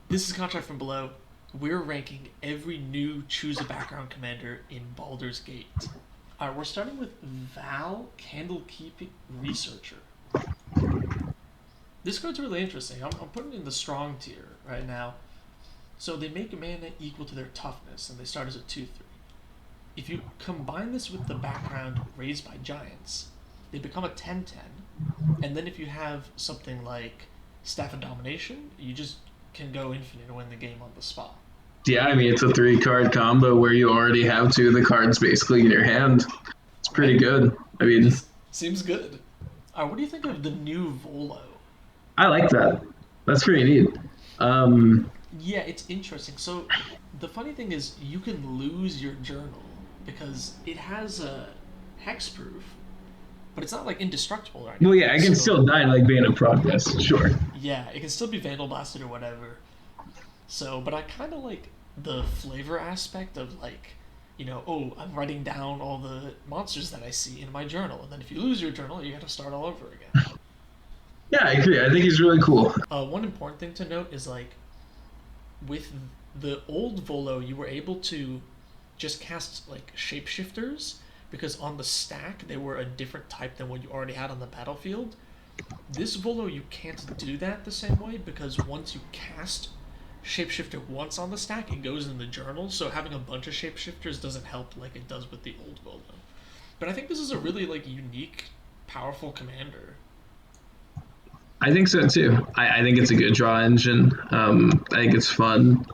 This is Contract from Below. We're ranking every new choose a background commander in Baldur's Gate. Alright, we're starting with Val Candlekeeping Researcher. This card's really interesting. I'm putting it in the strong tier right now. So they make mana equal to their toughness, and they start as a 2/3. If you combine this with the background Raised by Giants, they become a 10/10. And then if you have something like Staff of Domination, you just can go infinite and win the game on the spot. Yeah, I mean, it's a 3 card combo where you already have two of the cards basically in your hand. It's pretty Right? good. I mean, Seems good. Alright, what do you think of the new Volo? I like that. That's pretty neat. Um, Yeah, it's interesting. So the funny thing is you can lose your journal because it has a hexproof, but it's not like indestructible or well, anything. yeah, I can So still die like being in progress, sure. yeah, it can still be vandal blasted or whatever. So, but I kind of like the flavor aspect of like, oh, I'm writing down all the monsters that I see in my journal, and then if you lose your journal, you got to start all over again. Yeah, I agree. I think he's really cool. One important thing to note is like with the old Volo, you were able to just cast like shapeshifters because on the stack they were a different type than what you already had on the battlefield. This Volo, you can't do that the same way because once you cast shapeshifter once on the stack, it goes in the journal. So having a bunch of shapeshifters doesn't help like it does with the old Volo. But I think this is a really like unique, powerful commander. I think so too. I think it's a good draw engine. I think it's fun.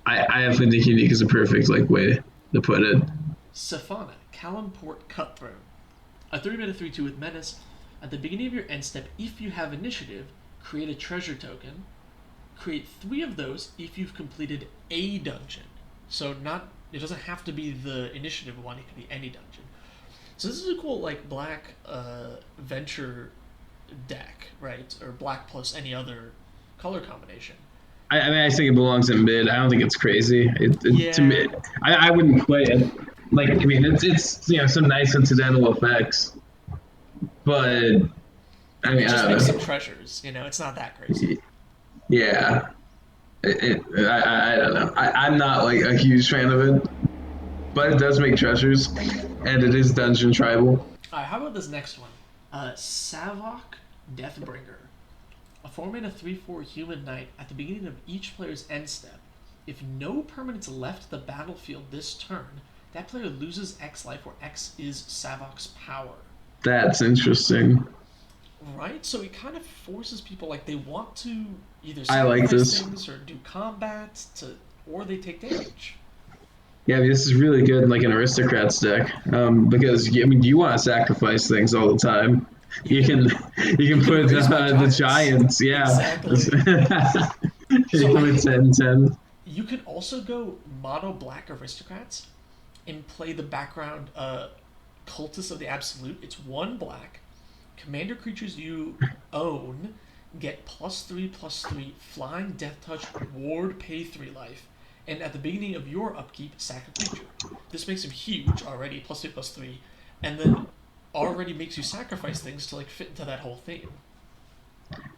I definitely think unique is a perfect like way to put it. Safana, Calimport Cutthroat. A 3-mana 3/2 with Menace. At the beginning of your end step, if you have initiative, create a treasure token. Create 3 of those if you've completed a dungeon. So not it doesn't have to be the initiative one, it could be any dungeon. So this is a cool like black venture deck, right? Or black plus any other color combination. I mean, I think it belongs in mid. I don't think it's crazy. To Yeah, me, I wouldn't play it. Like, I mean, it's some nice incidental effects, but I it mean, just I makes don't some know. treasures, it's not that crazy. Yeah, I don't know. I'm not like a huge fan of it, but it does make treasures, and it is dungeon tribal. Alright, how about this next one? Savok Deathbringer. A 4-mana 3/4 human knight at the beginning of each player's end step. If no permanents left the battlefield this turn, that player loses X life, where X is Savok's power. That's interesting. Right? So it kind of forces people like they want to either I like sacrifice this. things or do combat to, or they take damage. Yeah, I mean, this is really good in like an aristocrats deck because I mean you want to sacrifice things all the time. You You can can you you can can put raise by the giants. giants, yeah. Exactly. You So can I put think 10-10. you could also go mono black aristocrats and play the background cultists of the absolute. It's 1 black. Commander creatures you own get +3/+3 flying, death touch, ward, pay 3 life. And at the beginning of your upkeep, sack a creature. This makes him huge already, +3/+3, and then already makes you sacrifice things to like fit into that whole theme.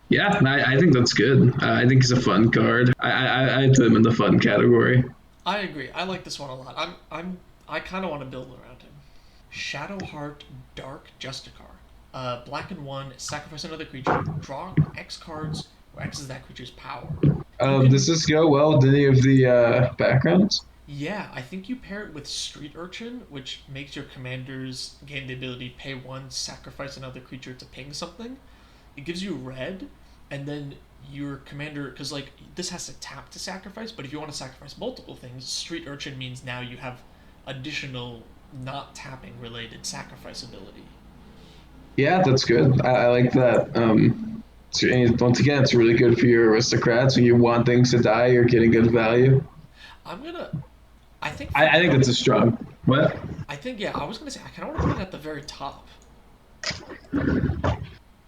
Yeah, I think that's good. I think he's a fun card. I put him in the fun category. I agree. I like this one a lot. I kind of want to build around him. Shadowheart Dark Justicar. Black and 1, sacrifice another creature, draw X cards, where X is that creature's power. You Does can, this go well with any of the backgrounds? yeah, I think you pair it with Street Urchin, which makes your commanders gain the ability to pay 1, sacrifice another creature to ping something. It gives you red, and then your commander, because like this has to tap to sacrifice, but if you want to sacrifice multiple things, Street Urchin means now you have additional not tapping related sacrifice ability. Yeah, that's good. I like that. Once again, it's really good for your aristocrats. When you want things to die, you're getting good value. I'm gonna. I think for I think now. that's a strong. What? I think yeah. I was gonna say I kind of want to put it at the very top.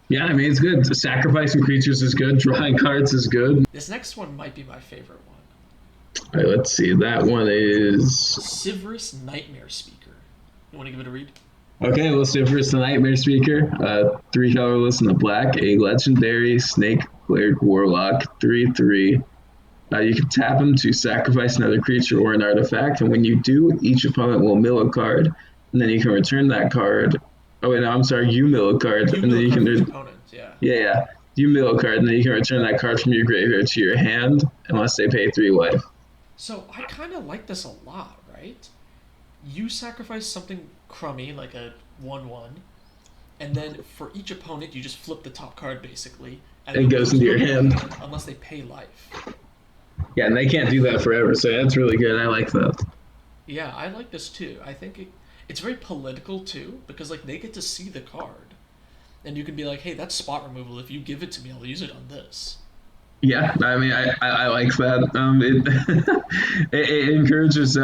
Yeah, I mean it's good. Sacrificing creatures is good. Drawing cards is good. This next one might be my favorite one. All right, let's see. That one is Sivrus Nightmare Speaker. You want to give it a read? okay. Let's do it first. The Nightmare Speaker. 3 colorless in the black. A legendary snake cleric warlock. 3/3. You can tap them to sacrifice another creature or an artifact, and when you do, each opponent will mill a card, and then you can return that card. Oh wait, no, I'm sorry. You mill a card, You and then mill a you card can. for each opponent, yeah. Yeah. You mill a card, and then you can return that card from your graveyard to your hand, unless they pay 3 life. So I kind of like this a lot, right? You sacrifice something crummy, like a 1/1, and then for each opponent, you just flip the top card basically, and It then goes those into go your to your hand. hand unless they pay life. Yeah, and they can't do that forever, so that's really good. I like that. Yeah, I like this too. I think it's very political too because like they get to see the card, and you can be like, hey, that's spot removal. If you give it to me, I'll use it on this. Yeah, I mean, I like that. It encourages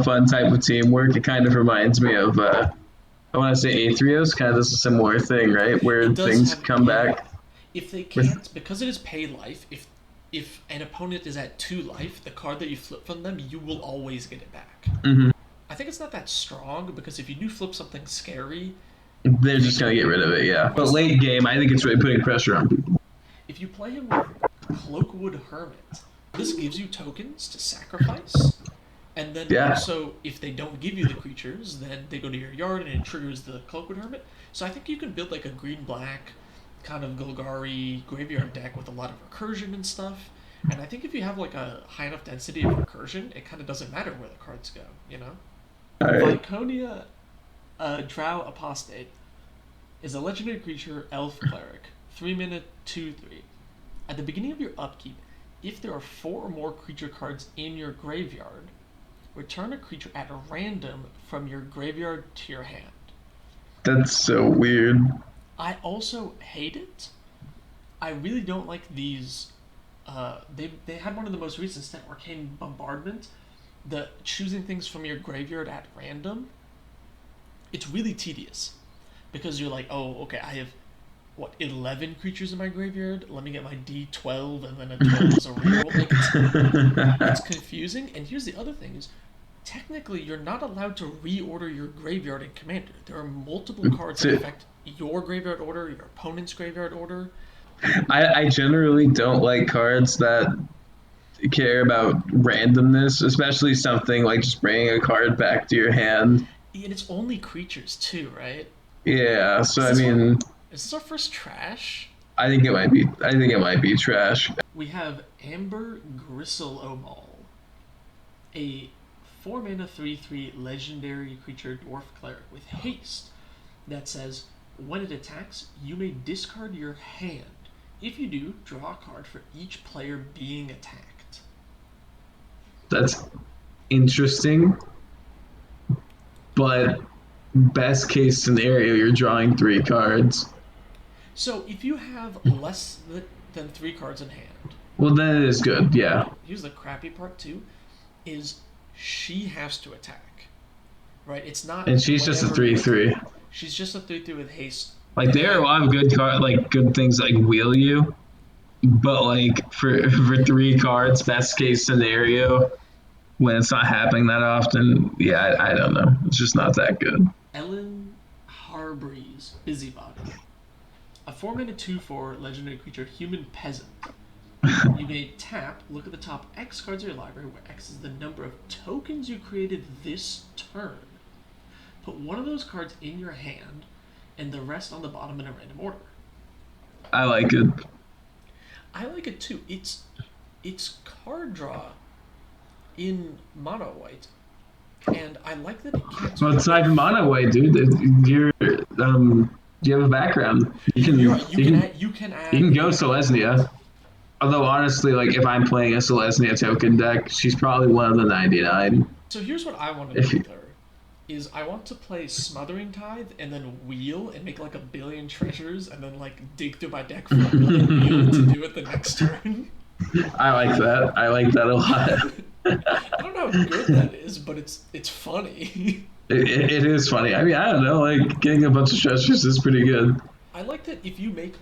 fun type of teamwork. It kind of reminds me of I want to say Aetherios, kind of does a similar thing, right? Where It does things have, come yeah. back If they with can't, because it is pay life, if an opponent is at 2 life, the card that you flip from them, you will always get it back. mhm. I think it's not that strong because if you do flip something scary, They're they just can gonna get rid of it, yeah. But it's not late game, I think it's really putting pressure on people. if you play him with Cloakwood Hermit, this gives you tokens to sacrifice, and then Yeah, also if they don't give you the creatures, then they go to your yard and it triggers the Cloakwood Hermit. So I think you can build like a green black kind of Golgari graveyard deck with a lot of recursion and stuff. And I think if you have like a high enough density of recursion, it kind of doesn't matter where the cards go, you know? all right. Viconia Drow Apostate is a legendary creature, elf cleric, 3 mana, 2/3. At the beginning of your upkeep, if there are 4 or more creature cards in your graveyard, return a creature at random from your graveyard to your hand. That's so weird. I also hate it. I really don't like these. They had one of the most recent set, Arcane Bombardment. The choosing things from your graveyard at random. It's really tedious because you're like, oh, okay, I have what 11 creatures in my graveyard. Let me get my D12 and then a 12 is a reroll. Like it's confusing. And here's the other thing: is technically you're not allowed to reorder your graveyard in Commander. There are multiple cards that affect your graveyard order, your opponent's graveyard order. I generally don't like cards that care about randomness, especially something like just bringing a card back to your hand. And it's only creatures too, right? Yeah, so Is I this our mean, is this our first trash? I think it might be. I think it might be trash. We have Amber Gristle Omal, a 4 mana 3/3 legendary creature dwarf cleric with haste that says when it attacks, you may discard your hand. If you do, draw a card for each player being attacked. That's interesting, but best case scenario, you're drawing 3 cards. So if you have less than 3 cards in hand, Well, then it is good. Yeah, here's the crappy part too, is she has to attack, right? It's not and she's just a whenever you 3/3. attack. She's just a 3/3 with haste. Like there are a lot of good like good things like wheel you, but like for 3 cards, best case scenario, when it's not happening that often, yeah, I don't know. It's just not that good. Ellen Harbreeze, Busybody. A 4 mana 2/4 legendary creature, human peasant. You may tap, look at the top X cards of your library, where X is the number of tokens you created this turn. Put one of those cards in your hand, and the rest on the bottom in a random order. I like it. I like it too. It's card draw in mono white, and I like that it can't. Well, it's not even mono white, dude. You're you have a background. You can You can you can go add. Selesnya. Although honestly, like if I'm playing a Selesnya token deck, she's probably one of the 99. So here's what I want to If do you, with her. Is I want to play Smothering Tithe and then wheel and make like a billion treasures and then like dig through my deck for another wheel to do it the next turn. I like that. I like that a lot. I don't know how good that is, but it's funny. It is funny. I mean, I don't know. Like getting a bunch of treasures is pretty good. I like that if you make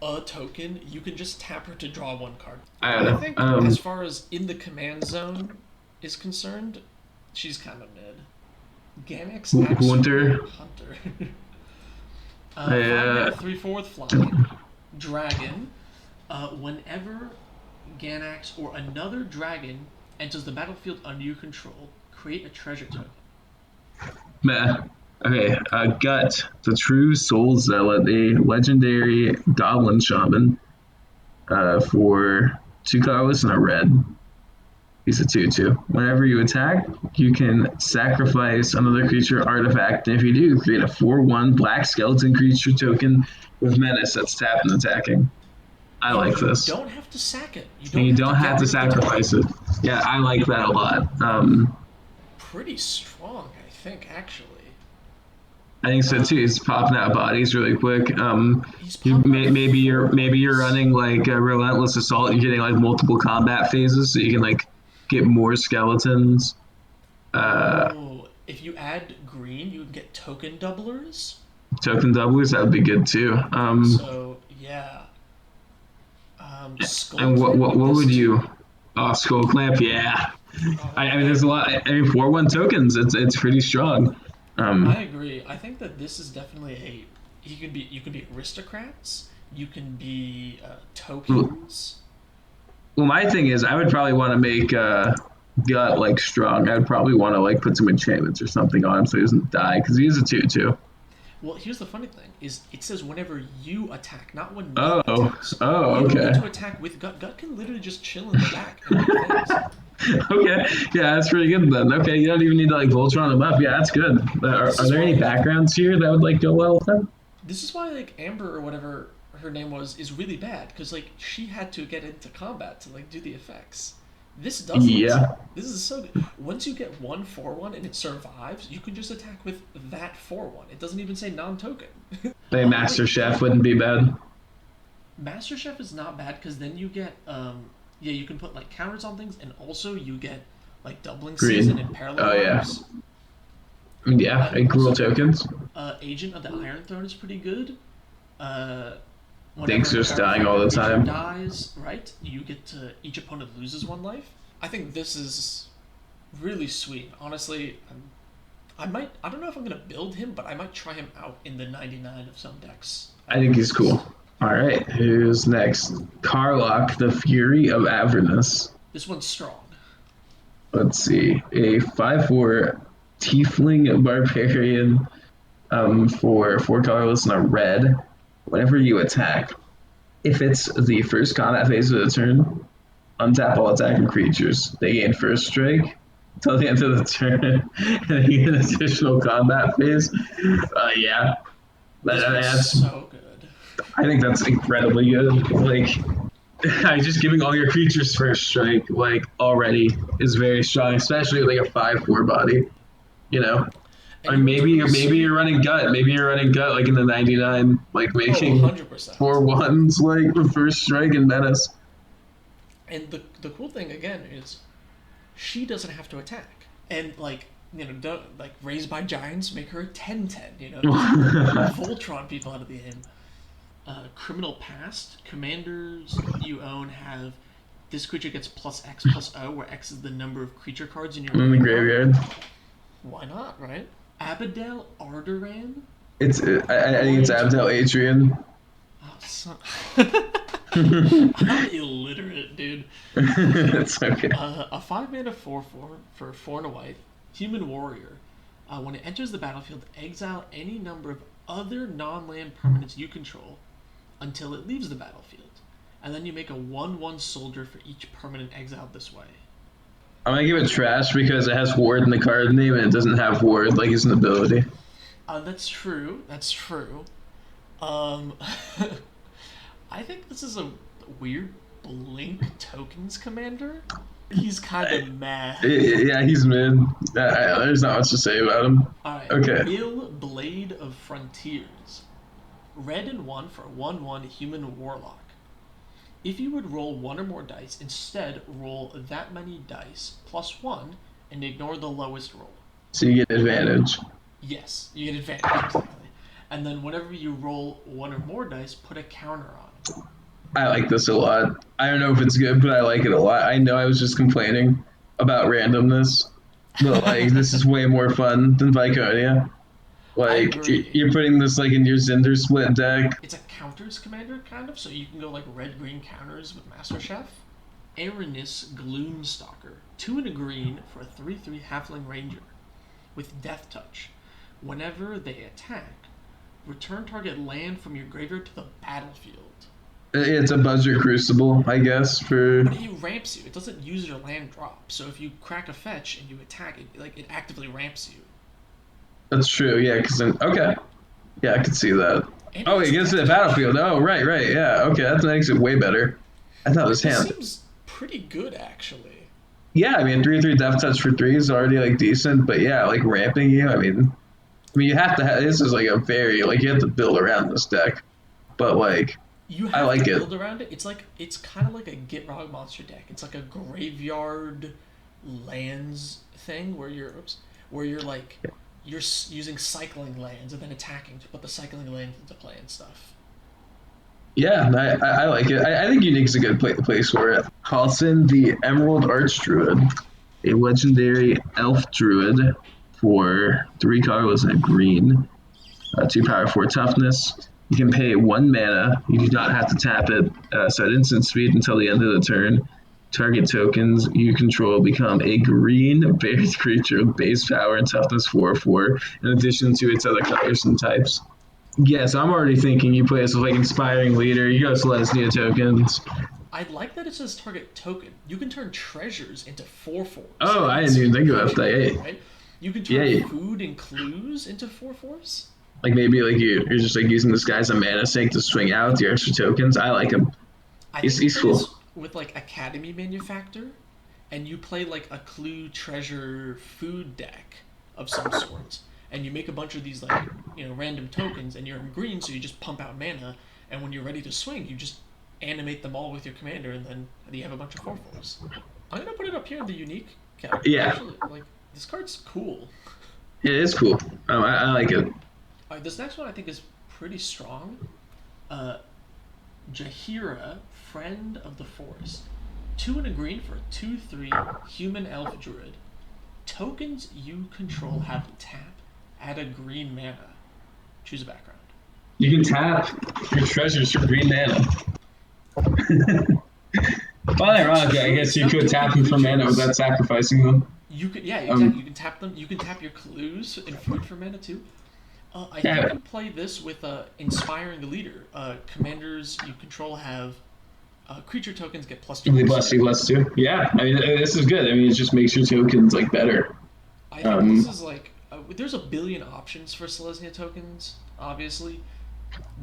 a token, you can just tap her to draw 1 card. I But don't I know. think as far as in the command zone is concerned, she's kind of mid. Ganex Hunter. Hunter. Yeah. 3/4 flying dragon. Whenever Ganax, or another dragon enters the battlefield under your control, create a treasure token. Meh. Okay, Gut, the true soul zealot, a legendary goblin shaman for 2 colorless and a red. He's a 2/2. Whenever you attack, you can sacrifice another creature artifact, and if you do, create a 4/1 black skeleton creature token with menace that's tapped and attacking. I And like you this. don't have to sack it. You And don't you have to don't get have to rid of the token. sacrifice it. Yeah, I like that a lot. Pretty strong, I think, actually. I think so too. He's popping out bodies really quick. He's popping out Maybe you're fours. running like a relentless assault. You're getting like multiple combat phases, so you can like get more skeletons. Uh, Oh, if you add green, you would get token doublers. Token doublers that would be good too. So yeah, skull And clamp with what this would too. you? Oh, skull clamp. Yeah. I mean, I there's a lot. agree. I mean, 4/1 tokens. It's pretty strong. I Um, agree. I think that this is definitely a. You can be aristocrats. You can be well, tokens. my thing is, I would probably want to make Gut like strong. I'd probably want to like put some enchantments or something on him so he doesn't die because he is a 2/2. Well, here's the funny thing: is it says whenever you attack, not when Gut Oh, attacks. oh, You don't need okay. to attack with Gut. Gut can literally just chill in the back and do things. Okay, yeah, that's pretty good then. Okay, you don't even need to like Voltron him up. Yeah, that's good. This Are is there any why like backgrounds here that would like go well with them? this is why like Amber or whatever her name was is really bad because like she had to get into combat to like do the effects. This doesn't. Yeah, This is so good. Once you get 1/4/1 and it survives, you can just attack with that 4/1. It doesn't even say non-token. the Oh Master wait, Chef wouldn't be bad. Masterchef is not bad because then you get yeah, you can put like counters on things and also you get like doubling season Green. and parallel Oh yeah, lives. yeah, and cruel Also, tokens. Agent of the Iron Throne is pretty good. Uh, Whenever Things an just dying artifact all or the creature time. dies, right, you get to each opponent loses 1 life. I think this is really sweet. Honestly, I might. I don't know if I'm gonna build him, but I might try him out in the 99 of some decks. I I'll be think he's cool. honest. All right, who's next? Carlock, the Fury of Avernus. This one's strong. Let's see, a 5/4 Tiefling Barbarian for 4 colorless and a red. Whenever you attack, if it's the first combat phase of the turn, untap all attacking creatures. They gain first strike until the end of the turn, and they get an additional combat phase. Yeah, This one's that's. so good. I think that's incredibly good. Like, just giving all your creatures first strike, like already, is very strong, especially with like a 5/4 body. You know, And or you know what's really maybe you're sweet? running gut. Maybe you're running gut like in the 99, like Oh, making 100%. 4/1s like with first strike and menace. And the cool thing again is she doesn't have to attack. And like don't like raised by giants make her a 10/10. Just Voltron people out of the game. Criminal past commanders you own have this creature gets plus X plus O, where X is the number of creature cards in your In the graveyard. graveyard. Why not, right? Abadel Ardoran. I think it's Orange. Abdel Adrian. Oh, son. I'm illiterate, dude. It's okay. A 5 mana 4/4 for 4 and a white, human warrior. When it enters the battlefield, exile any number of other non-land permanents you control until it leaves the battlefield. And then you make a 1/1 soldier for each permanent exiled this way. I'm gonna give it trash because it has ward in the card name and it doesn't have ward like it's an ability. That's true. That's true. Um, I think this is a weird blink tokens commander. He's kind of mad. Yeah, he's mid. There's not much to say about him. Alright, Okay. Ill Blade of Frontiers. Red and 1 for a 1/1 human warlock. If you would roll 1 or more dice, instead roll that many dice plus 1 and ignore the lowest roll. So you get advantage. Yes, you get advantage, exactly. And then whenever you roll 1 or more dice, put a counter on it. I like this a lot. I don't know if it's good, but I like it a lot. I know I was just complaining about randomness, but like this is way more fun than Viconia. I Like agree. you're putting this like in your Zinder split deck. It's a counters commander, kind of, so you can go like red green counters with Masterchef. Aranus Gloomstalker. 2 and a green for a 3/3 halfling ranger with Death Touch. Whenever they attack, return target land from your graveyard to the battlefield. It's a Buzzer Crucible, I guess, for... But it ramps you. It doesn't use your land drop. So if you crack a fetch and you attack it, like it actively ramps you. That's true, yeah, because then... Okay. Yeah, I can see that. And Oh, it's it gets to the Death Touch. battlefield. Oh, right, yeah. Okay, that makes it way better. I thought it was This hand. seems pretty good, actually. Yeah, I mean, 3/3 Death Touch for 3 is already, like, decent, but yeah, like, ramping you, I mean, you have to have... This is, like, a very... Like, you have to build around this deck. But, like... You I have like to it. build around it. It's kind of like a Gitrog monster deck. It's like a graveyard lands thing where you're like you're using cycling lands and then attacking to put the cycling lands into play and stuff. Yeah, I like it. I think Unique's a good place for it. Halsin, the Emerald Archdruid, a legendary elf druid for 3 colorless and a green, 2 power, 4 toughness. You can pay 1 mana. You do not have to tap it. So at instant speed until the end of the turn. Target tokens you control become a green base creature with base power and toughness 4/4, in addition to its other colors and types. Yes, I'm already thinking you play as like Inspiring Leader. You go Celestia tokens. I like that it says target token. You can turn treasures into 4/4s. Oh, I didn't even think about that. Yeah. Right? You can turn Yeah. food and clues into 4/4s. Like maybe like you're just like using this guy as a mana sink to swing out with your extra tokens. I like him. I He's think cool. with like Academy Manufactor, and you play like a clue treasure food deck of some sort, and you make a bunch of these like random tokens, and you're in green, so you just pump out mana, and when you're ready to swing, you just animate them all with your commander, and then you have a bunch of 4/4s. I'm gonna put it up here in the unique category. Yeah. Actually, like this card's cool. It is cool. I like it. Alright, this next one I think is pretty strong. Jaheira, Friend of the Forest. 2 and a green for a 2/3 human elf druid. Tokens you control have tap. Add a green mana. Choose a background. You can tap your treasures for green mana. Well, ironically, I guess you could tap them for mana without sacrificing them. You could, yeah, exactly. You can tap them. You can tap your clues and food for mana too. I think you can play this with Inspiring Leader. Commanders you control have creature tokens get +2. +2. Yeah, I mean this is good. I mean it just makes your tokens like better. I think this is like there's a billion options for Selesnya tokens, obviously,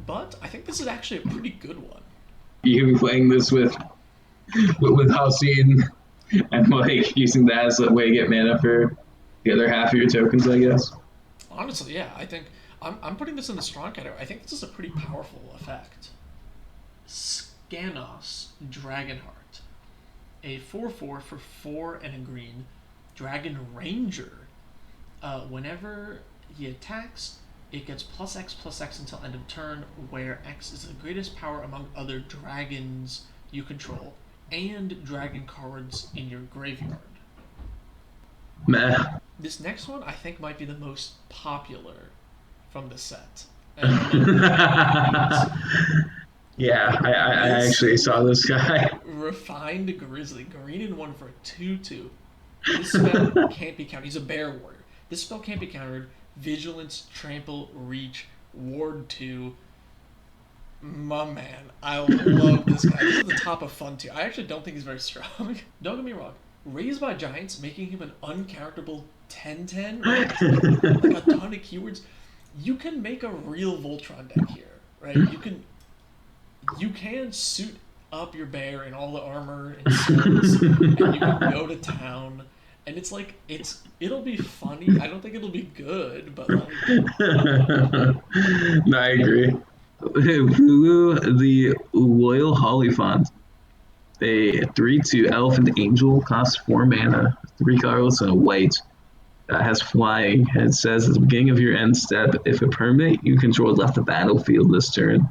but I think this is actually a pretty good one. You can be playing this with Halcyon and like using that as a way to get mana for the other half of your tokens, I guess. Honestly, yeah, I think I'm putting this in the strong category. I think this is a pretty powerful effect. Scanos Dragonheart, a 4/4 for 4 and a green, Dragon Ranger. Whenever he attacks, it gets +X/+X until end of turn, where X is the greatest power among other dragons you control, and dragon cards in your graveyard. Meh. This next one I think might be the most popular from the set. Yeah, I actually saw this guy. Refined Grizzly, green and 1 for a 2/2. This spell can't be countered. He's a bear warrior. This spell can't be countered. Vigilance, Trample, Reach, Ward 2. My man, I love this guy. This is the top of fun tier. I actually don't think he's very strong. Don't get me wrong. Raised by Giants, making him an uncharacterable 10/10, like a ton of keywords. You can make a real Voltron deck here, right? You can suit up your bear in all the armor and skills, and you can go to town, and it'll be funny. I don't think it'll be good, but like. No, I agree. Hulu, the Loyal Hollyphant. A 3/2 elf and angel, costs 4 mana, 3 colorless and a white. Has flying, and it says at the beginning of your end step, if a permanent you control left the battlefield this turn,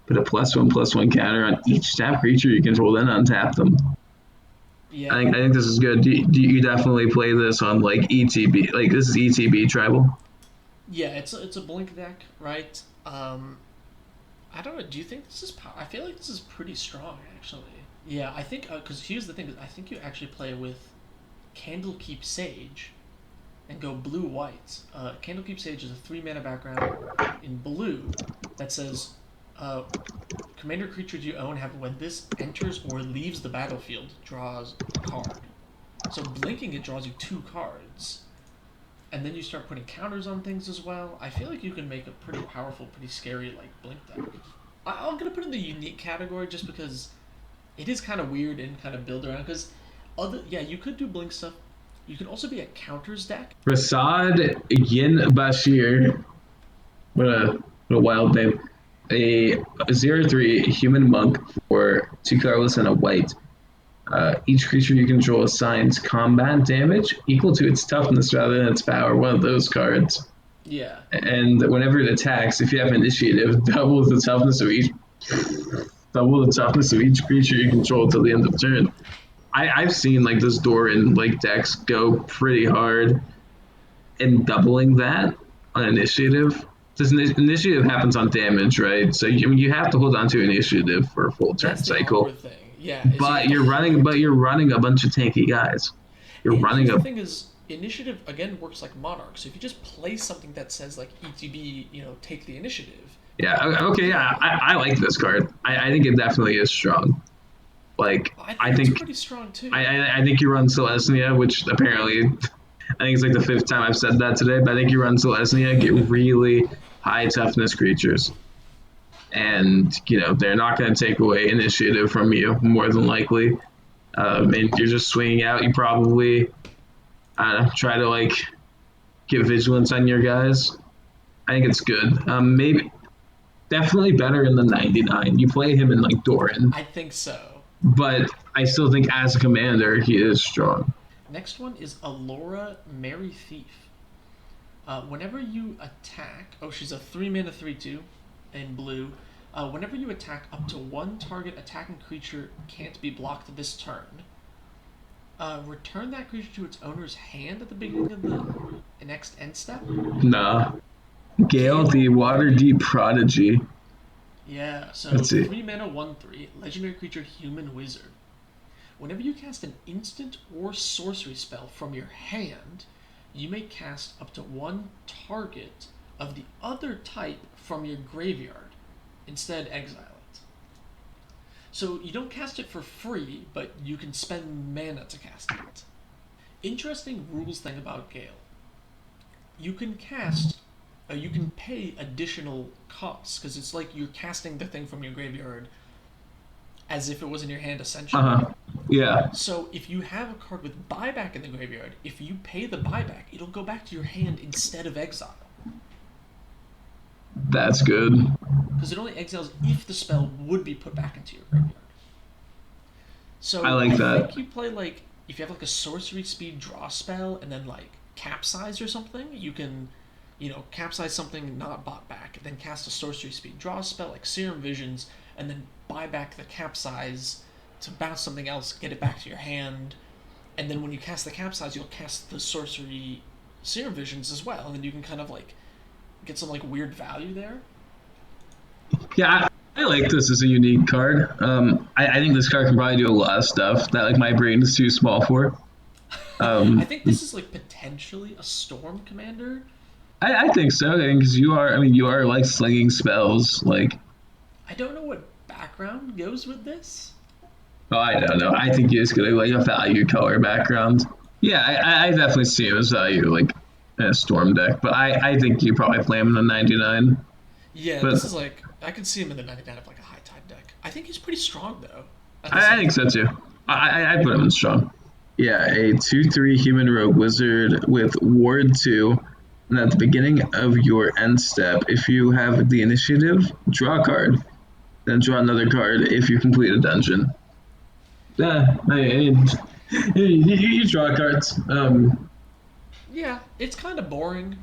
put a +1/+1 counter on each tap creature you control, then untap them. Yeah. I think this is good. Do you definitely play this on like ETB? Like this is ETB tribal. Yeah, it's a blink deck, right? I don't know. Do you think this is I feel like this is pretty strong, actually. Yeah, I think because here's the thing: is I think you actually play with Candlekeep Sage and go blue white. Candlekeep Sage is a 3 mana background in blue that says uh, commander creatures you own have when this enters or leaves the battlefield draws a card. So blinking it draws you 2 cards, and then you start putting counters on things as well. I feel like you can make a pretty powerful, pretty scary like blink deck. I'm gonna put it in the unique category just because it is kind of weird and kind of build around. Because other yeah, you could do blink stuff. You could also be a counters deck. Prasad Yin Bashir. What a wild name. A 0/3 human monk for 2 colorless and a white. Each creature you control assigns combat damage equal to its toughness rather than its power, one of those cards. Yeah, And whenever it attacks, if you have initiative, double the toughness of each creature you control till the end of turn. I've seen like this Doran like decks go pretty hard and doubling that on initiative. This initiative happens on damage, right? So you have to hold on to initiative for a full turn that's the cycle. awkward thing. Yeah, is you have But to hold on to you're it. running a bunch of tanky guys. You're And running here's the a thing: is initiative again works like Monarch. So if you just play something that says like ETB, take the initiative. yeah. Okay, yeah. Yeah, I like this card. I think it definitely is strong. Like I I think it's think pretty strong too. I think you run Celestia, which apparently I think it's like the fifth time I've said that today. But I think you run Celestia, get really high toughness creatures, and they're not going to take away initiative from you more than likely. And you're just swinging out. You probably try to like get vigilance on your guys. I think it's good. Maybe definitely better in the 99. You play him in like Doran, I think so. but I still think as a commander he is strong. Next one is Alora Merry Thief. Whenever you attack, oh, she's a 3 mana 3/2 in blue. Whenever you attack, up to one target attacking creature can't be blocked this turn. Return that creature to its owner's hand at the beginning of the next end step. Nah, Gale the Gale Waterdeep Prodigy. Yeah, so Let's see. 3 mana 1/3, legendary creature human wizard. Whenever you cast an instant or sorcery spell from your hand, you may cast up to one target of the other type from your graveyard. Instead, exile it. So you don't cast it for free, but you can spend mana to cast it. Interesting rules thing about Gale. You can you can pay additional costs because it's like you're casting the thing from your graveyard as if it was in your hand Uh essentially. huh. Yeah, So if you have a card with buyback in the graveyard, if you pay the buyback, it'll go back to your hand instead of exile. that's good. Because it only exiles if the spell would be put back into your graveyard. I So like I that. think you play like if you have like a sorcery speed draw spell and then like capsize or something, you can, capsize something not bought back, then cast a sorcery speed draw spell like Serum Visions, and then buy back the capsize to bounce something else, get it back to your hand, and then when you cast the capsize, you'll cast the sorcery Serum Visions as well, and then you can kind of like get some like weird value there. Yeah, I like this as a unique card. I think this card can probably do a lot of stuff that like my brain is too small for. I Um, think this is like potentially a storm commander. I think so. Because you are, I mean, you are like slinging spells. Like, I don't know what background goes with this. oh, I don't know. I think you just get like a value color background. Yeah, I definitely see it as value like in a storm deck, but I think you probably play him in a 99. Yeah, But this is like I could see him in the 99 of like a high tide deck. I think he's pretty strong though. At the I same think so time, too. I put him in strong. Yeah, a 2/3 human rogue wizard with ward 2. And at the beginning of your end step, if you have the initiative, draw a card. Then draw another card if you complete a dungeon. Yeah, you draw cards. yeah, it's kind of boring.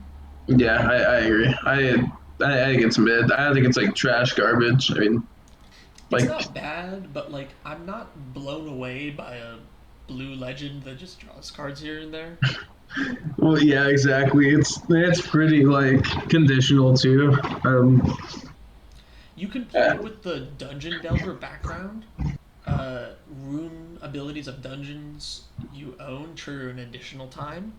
Yeah, I agree. I think it's mid. I think it's like trash garbage. I mean, It's like, not bad, but like I'm not blown away by a blue legend that just draws cards here and there. well, yeah, exactly. It's pretty like conditional too. You can play Uh, it with the dungeon delver background, rune abilities of dungeons you own trigger an additional time,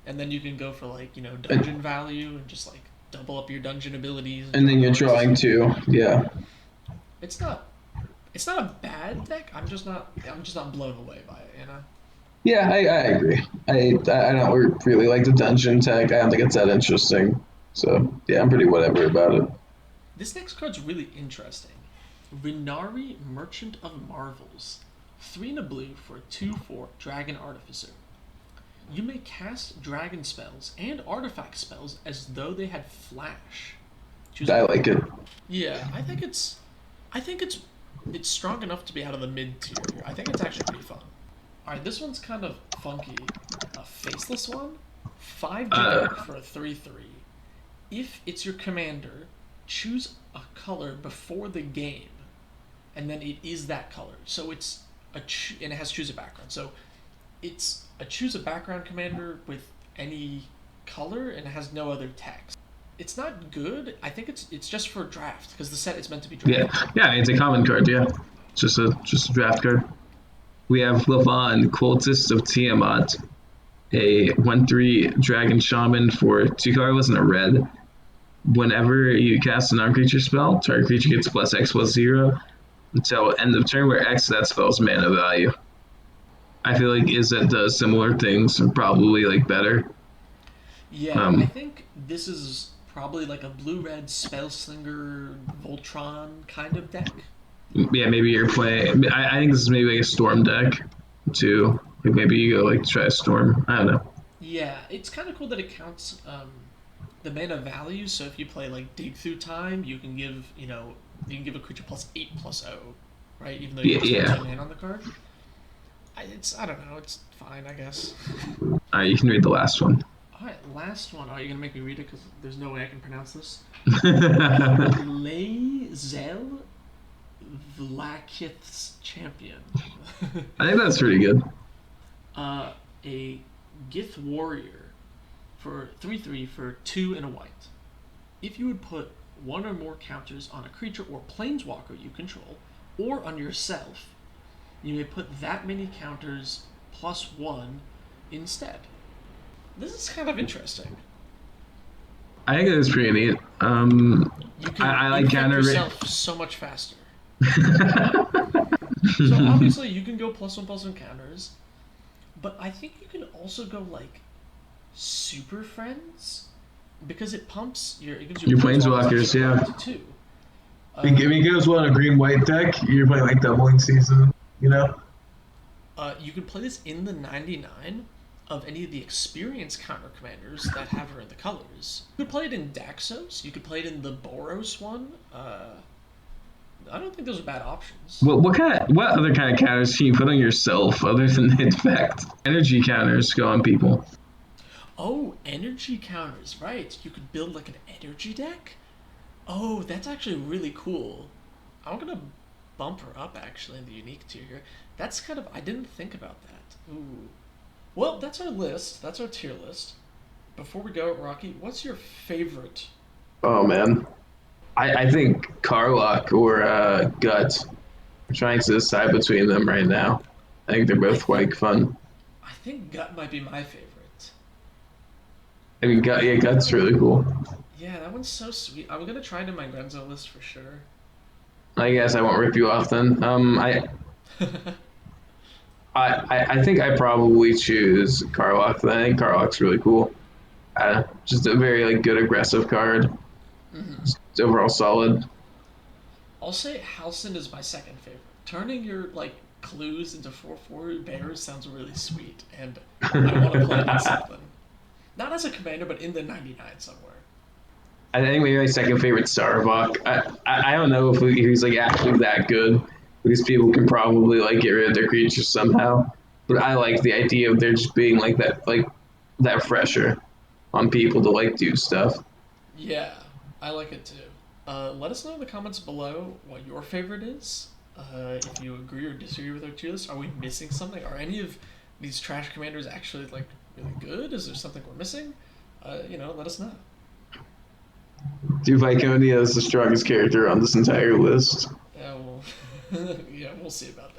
and then you can go for like dungeon value and just like double up your dungeon abilities and And draw then you're cards. drawing two. Yeah. It's not it's not a bad deck. I'm just not blown away by it. Yeah, I agree. I don't really like the dungeon tech. I don't think it's that interesting. So yeah, I'm pretty whatever about it. This next card's really interesting. Renari, Merchant of Marvels. 3 and a blue for a 2/4 Dragon Artificer. You may cast dragon spells and artifact spells as though they had flash. Choose I a like it. Yeah, I think it's strong enough to be out of the mid tier here. I think it's actually pretty fun. All right, this one's kind of funky. A faceless one, 5 generic for a 3/3. If it's your commander, choose a color before the game, and then it is that color. So and it has choose a background. So it's a choose a background commander with any color, and it has no other text. It's not good. I think it's just for draft because the set is meant to be Yeah, draft. yeah, it's a common card. Yeah, just a draft card. We have Levon, Cultist of Tiamat, a 1/3 Dragon Shaman for 2 colorless and a red. Whenever you cast a non-creature spell, target creature gets +X+0 until end of turn, where X that spell's mana value. I feel like Izzet does similar things, and probably like better. Yeah, I Um, think this is probably like a blue-red Spellslinger Voltron kind of deck. yeah, maybe you're playing. I think this is maybe like a storm deck too. Like maybe you go like try a storm. I don't know. Yeah, it's kind of cool that it counts the mana value. So if you play like Dig Through Time, you can give a creature +8/+0, right? Even though you Yeah, have 2 yeah. mana on the card. I don't know. It's fine, I guess. All right, you can read the last one. All right, last one. Oh, you're gonna make me read it because there's no way I can pronounce this. I Lae'zel Vlaakith's Champion. think that's pretty good. A Gith Warrior for 3/3 for 2 and a white. If you would put one or more counters on a creature or planeswalker you control, or on yourself, you may put that many counters +1 instead. This is kind of interesting. I think it is pretty neat. You I can like infect counter. yourself so much faster. So obviously you can go +1/+1 counters, but I think you can also go like super friends because it gives you Your planeswalkers planeswalkers, yeah. to 2. If it goes well in a green white deck, you're playing like doubling season, you know? You can play this in the 99 of any of the experience counter commanders that have her in the colors. You could play it in Daxos. You could play it in the Boros one. I don't think those are bad options. What other kind of counters can you put on yourself other than the effect? Energy counters go on people. Oh, energy counters, right. You could build like an energy deck? Oh, that's actually really cool. I'm gonna bump her up actually in the unique tier here. I didn't think about that. Ooh. Well, that's our list. That's our tier list. Before we go, Rocky, what's your favorite? Oh man. I think Carlock or Gut. I'm trying to decide between them right now. I think they're I both think quite fun. I think Gut might be my favorite. I mean, Gut's really cool. Yeah, that one's so sweet. I'm gonna try it in my Grenzo list for sure. I guess I won't rip you off then. I think I probably choose Carlock. I think Carlock's really cool. Just a very like good aggressive card. Hmm. Just overall solid. I'll say Halcyon is my second favorite. Turning your like clues into 4/4 bears sounds really sweet, and I want to play it in something. Not as a commander, but in the 99 somewhere. I think maybe my second favorite Starbuck. I don't know if he's like actually that good because people can probably like get rid of their creatures somehow. But I like the idea of there just being like that pressure on people to like do stuff. Yeah, I like it too. Let us know in the comments below what your favorite is. If you agree or disagree with our tier list, are we missing something? Are any of these trash commanders actually like really good? Is there something we're missing? Let us know. Do Viconia is the strongest character on this entire list. Yeah, well, Yeah, we'll see about